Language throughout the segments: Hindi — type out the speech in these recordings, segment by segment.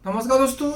नमस्कार दोस्तों।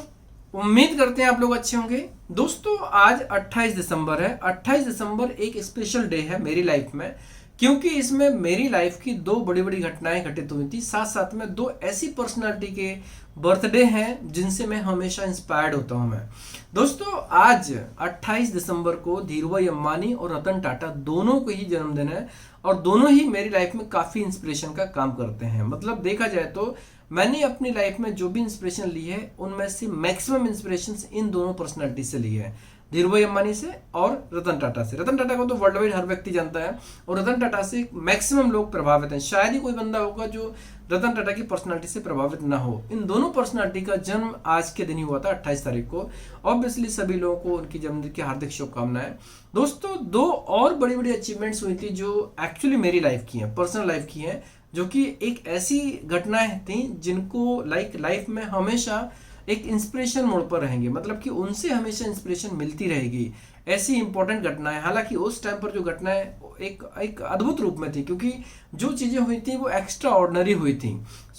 उम्मीद करते हैं आप लोग अच्छे होंगे। दोस्तों आज 28 दिसंबर है। 28 दिसंबर एक स्पेशल डे है मेरी लाइफ में, क्योंकि इसमें मेरी लाइफ की दो बड़ी बड़ी घटनाएं घटित हुई थी। साथ साथ में दो ऐसी पर्सनालिटी के बर्थडे हैं जिनसे मैं हमेशा इंस्पायर्ड होता हूं। मैं दोस्तों आज 28 दिसंबर को धीरूभाई अंबानी और रतन टाटा दोनों को ही जन्मदिन है, और दोनों ही मेरी लाइफ में काफी इंस्पिरेशन का काम करते हैं। मतलब देखा जाए तो मैंने अपनी लाइफ में जो भी इंस्पिरेशन ली है उनमें से मैक्सिमम इंस्पिरेशन इन दोनों पर्सनालिटी से ली है, धीरूभाई अंबानी से और रतन टाटा से। रतन टाटा को तो वर्ल्ड वाइड हर व्यक्ति जानता है, और रतन टाटा से मैक्सिमम लोग प्रभावित हैं। शायद ही कोई बंदा होगा जो रतन टाटा की पर्सनालिटी से प्रभावित ना हो। इन दोनों पर्सनालिटी का जन्म आज के दिन ही हुआ था, 28 तारीख को। ऑब्वियसली सभी लोगों को उनकी जन्मदिन की हार्दिक शुभकामनाएं। दोस्तों दो और बड़ी बड़ी अचीवमेंट्स हुई थी जो एक्चुअली मेरी लाइफ की हैं, पर्सनल लाइफ की हैं, जो कि एक ऐसी घटनाएं थी जिनको लाइफ में हमेशा एक इंस्पिरेशन मोड पर रहेंगे। मतलब कि उनसे हमेशा इंस्पिरेशन मिलती रहेगी। ऐसी इंपॉर्टेंट घटनाएं, हालांकि उस टाइम पर जो घटनाएं एक एक अद्भुत रूप में थी, क्योंकि जो चीजें हुई थी वो एक्स्ट्रा ऑर्डिनरी हुई थी।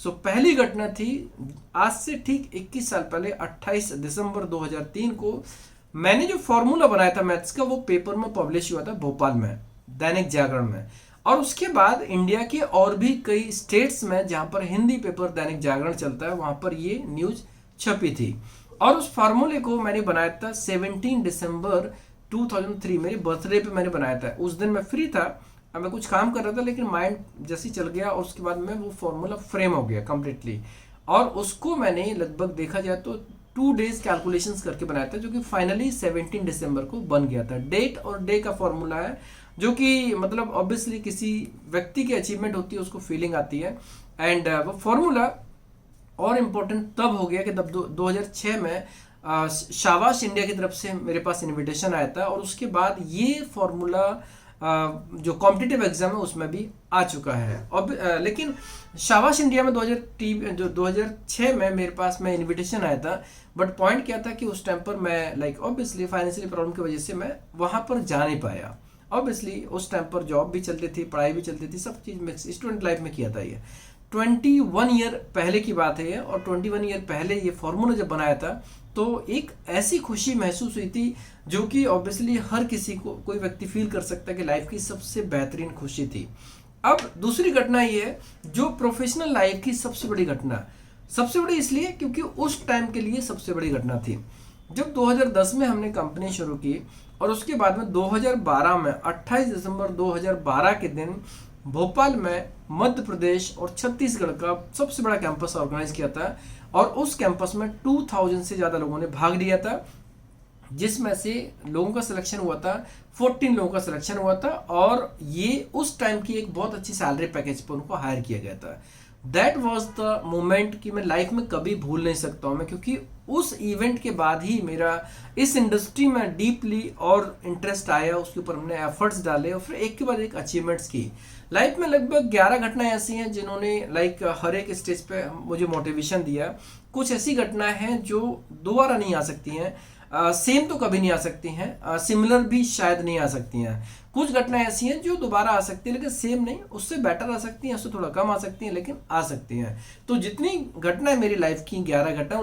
पहली घटना थी आज से ठीक 21 साल पहले, 28 दिसंबर 2003 को मैंने जो फॉर्मूला बनाया था मैथ्स का, वो पेपर में पब्लिश हुआ था भोपाल में, दैनिक जागरण में। और उसके बाद इंडिया के और भी कई स्टेट्स में जहां पर हिंदी पेपर दैनिक जागरण चलता है, वहां पर ये न्यूज छपी थी। और उस फार्मूले को मैंने बनाया था 17 दिसंबर 2003, मेरे बर्थडे पे मैंने बनाया था। उस दिन मैं फ्री था, मैं कुछ काम कर रहा था, लेकिन माइंड जैसे चल गया और उसके बाद में वो फॉर्मूला फ्रेम हो गया कंप्लीटली। और उसको मैंने लगभग देखा जाए तो 2 डेज कैलकुलेशंस करके बनाया था, जो कि फाइनली 17 दिसंबर को बन गया था। डेट और डे का फॉर्मूला है, जो कि मतलब ऑब्वियसली किसी व्यक्ति की अचीवमेंट होती है, उसको फीलिंग आती है। एंड वो फॉर्मूला और इम्पोर्टेंट तब हो गया कि तब 2006 में शाबाश इंडिया की तरफ से मेरे पास इनविटेशन आया था, और उसके बाद ये फॉर्मूला जो कॉम्पिटिटिव एग्जाम है उसमें भी आ चुका है। अब लेकिन शाबाश इंडिया में 2006 में मेरे पास में इनविटेशन आया था, बट पॉइंट क्या था कि उस टाइम पर मैं ऑब्वियसली फाइनेंशियल प्रॉब्लम की वजह से मैं वहां पर जा नहीं पाया। ऑब्वियसली उस टाइम पर जॉब भी चलती थी, पढ़ाई भी चलती थी, सब चीज मिक्स स्टूडेंट लाइफ में किया था। ये 21 ईयर पहले की बात है ये, और 21 ईयर पहले ये फॉर्मूला जब बनाया था तो एक ऐसी खुशी महसूस हुई थी जो कि ऑब्वियसली हर किसी को, कोई व्यक्ति फील कर सकता है कि लाइफ की सबसे बेहतरीन खुशी थी। अब दूसरी घटना ये है जो प्रोफेशनल लाइफ की सबसे बड़ी घटना, सबसे बड़ी इसलिए क्योंकि उस टाइम के लिए सबसे बड़ी घटना थी। जब 2010 में हमने कंपनी शुरू की, और उसके बाद में 2012 में 28 दिसंबर 2012 के दिन भोपाल में मध्य प्रदेश और छत्तीसगढ़ का सबसे बड़ा कैंपस ऑर्गेनाइज किया था, और उस कैंपस में 2000 से ज्यादा लोगों ने भाग लिया था, जिसमें से लोगों का सिलेक्शन हुआ था, 14 लोगों का सिलेक्शन हुआ था, और ये उस टाइम की एक बहुत अच्छी सैलरी पैकेज पर उनको हायर किया गया था। दैट वॉज द मोमेंट कि मैं लाइफ में कभी भूल नहीं सकता हूँ मैं, क्योंकि उस इवेंट के बाद ही मेरा इस इंडस्ट्री में डीपली और इंटरेस्ट आया, उसके ऊपर हमने एफर्ट्स डाले, और फिर एक के बाद एक अचीवमेंट्स की। लाइफ में लगभग 11 घटनाएं ऐसी हैं जिन्होंने हर एक स्टेज पे मुझे मोटिवेशन दिया। कुछ ऐसी घटनाएं हैं जो दोबारा नहीं आ सकती हैं, सेम तो कभी नहीं आ सकती हैं, सिमिलर भी शायद नहीं आ सकती हैं। कुछ घटनाएं ऐसी हैं जो दोबारा आ सकती हैं, लेकिन सेम नहीं, उससे बेटर आ सकती हैं, उससे थोड़ा कम आ सकती हैं, लेकिन आ सकती हैं। तो जितनी घटनाएं मेरी लाइफ की 11 घटना,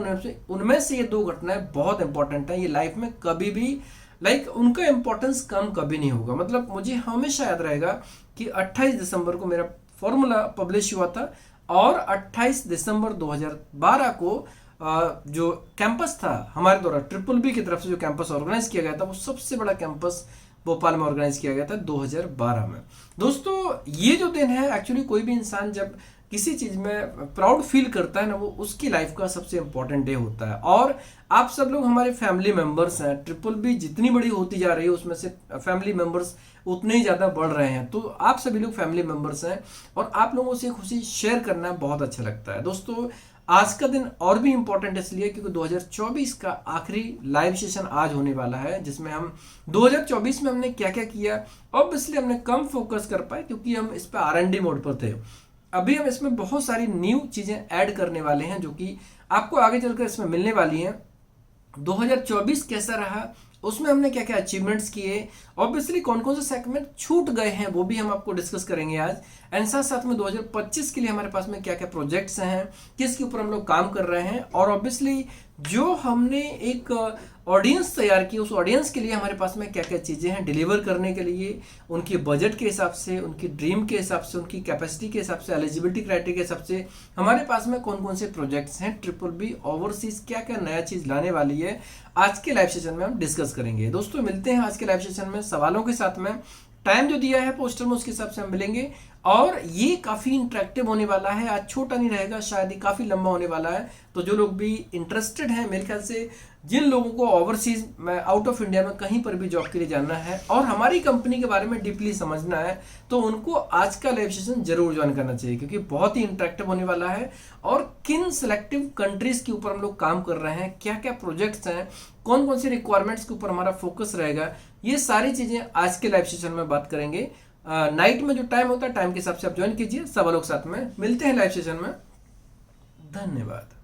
उनमें से ये 2 घटनाएं बहुत इंपॉर्टेंट है। ये लाइफ में कभी भी उनका इंपॉर्टेंस कम कभी नहीं होगा। मतलब मुझे हमेशा याद रहेगा कि 28 दिसंबर को मेरा फॉर्मूला पब्लिश हुआ था, और 28 दिसंबर 2012 को जो कैंपस था हमारे द्वारा ट्रिपल बी की तरफ से जो कैंपस ऑर्गेनाइज किया गया था, वो सबसे बड़ा कैंपस भोपाल में ऑर्गेनाइज किया गया था 2012 में। दोस्तों ये जो दिन है, एक्चुअली कोई भी इंसान जब किसी चीज में प्राउड फील करता है ना, वो उसकी लाइफ का सबसे इंपॉर्टेंट डे होता है। और आप सब लोग हमारे फैमिली मेंबर्स हैं। ट्रिपल बी जितनी बड़ी होती जा रही है, उसमें से फैमिली मेंबर्स उतने ही ज्यादा बढ़ रहे हैं। तो आप सभी लोग फैमिली मेंबर्स हैं, और आप लोगों से खुशी शेयर करना बहुत अच्छा लगता है। दोस्तों आज का दिन और भी इंपॉर्टेंट इसलिए क्योंकि 2024 का आखिरी लाइव सेशन आज होने वाला है, जिसमें हम 2024 में हमने क्या क्या किया। ऑब्वियसली हमने कम फोकस कर पाए क्योंकि हम इस पर R&D मोड पर थे। अभी हम इसमें बहुत सारी न्यू चीजें ऐड करने वाले हैं, जो कि आपको आगे चलकर इसमें मिलने वाली हैं। 2024 कैसा रहा उसमें हमने क्या क्या अचीवमेंट्स किए, ऑब्वियसली कौन कौन से सेगमेंट छूट गए हैं वो भी हम आपको डिस्कस करेंगे आज। एंड साथ साथ में 2025 के लिए हमारे पास में क्या क्या प्रोजेक्ट्स हैं, किसके ऊपर हम लोग काम कर रहे हैं, और ऑब्वियसली जो हमने एक ऑडियंस तैयार की उस ऑडियंस के लिए हमारे पास में क्या क्या चीज़ें हैं डिलीवर करने के लिए, उनकी बजट के हिसाब से, उनकी ड्रीम के हिसाब से, उनकी कैपेसिटी के हिसाब से, एलिजिबिलिटी क्राइटेरिया के हिसाब से हमारे पास में कौन कौन से प्रोजेक्ट्स हैं, BBB ओवरसीज क्या क्या नया चीज़ लाने वाली है, आज के लाइव सेशन में हम डिस्कस करेंगे। दोस्तों मिलते हैं आज के लाइव सेशन में सवालों के साथ में। टाइम जो दिया है पोस्टर में उसके हिसाब से हम मिलेंगे, और ये काफ़ी इंटरेक्टिव होने वाला है, आज छोटा नहीं रहेगा, शायद ही काफ़ी लंबा होने वाला है। तो जो लोग भी इंटरेस्टेड हैं, मेरे ख्याल से जिन लोगों को ओवरसीज में आउट ऑफ इंडिया में कहीं पर भी जॉब के लिए जाना है और हमारी कंपनी के बारे में डीपली समझना है, तो उनको आज का लाइव सेशन जरूर ज्वाइन करना चाहिए, क्योंकि बहुत ही इंटरेक्टिव होने वाला है। और किन सिलेक्टिव कंट्रीज के ऊपर हम लोग काम कर रहे हैं, क्या क्या प्रोजेक्ट्स हैं, कौन कौन सी रिक्वायरमेंट्स के ऊपर हमारा फोकस रहेगा, ये सारी चीज़ें आज के लाइव सेशन में बात करेंगे। नाइट में जो टाइम होता है, टाइम के हिसाब से आप ज्वाइन कीजिए। सवालों के साथ में मिलते हैं लाइव सेशन में। धन्यवाद।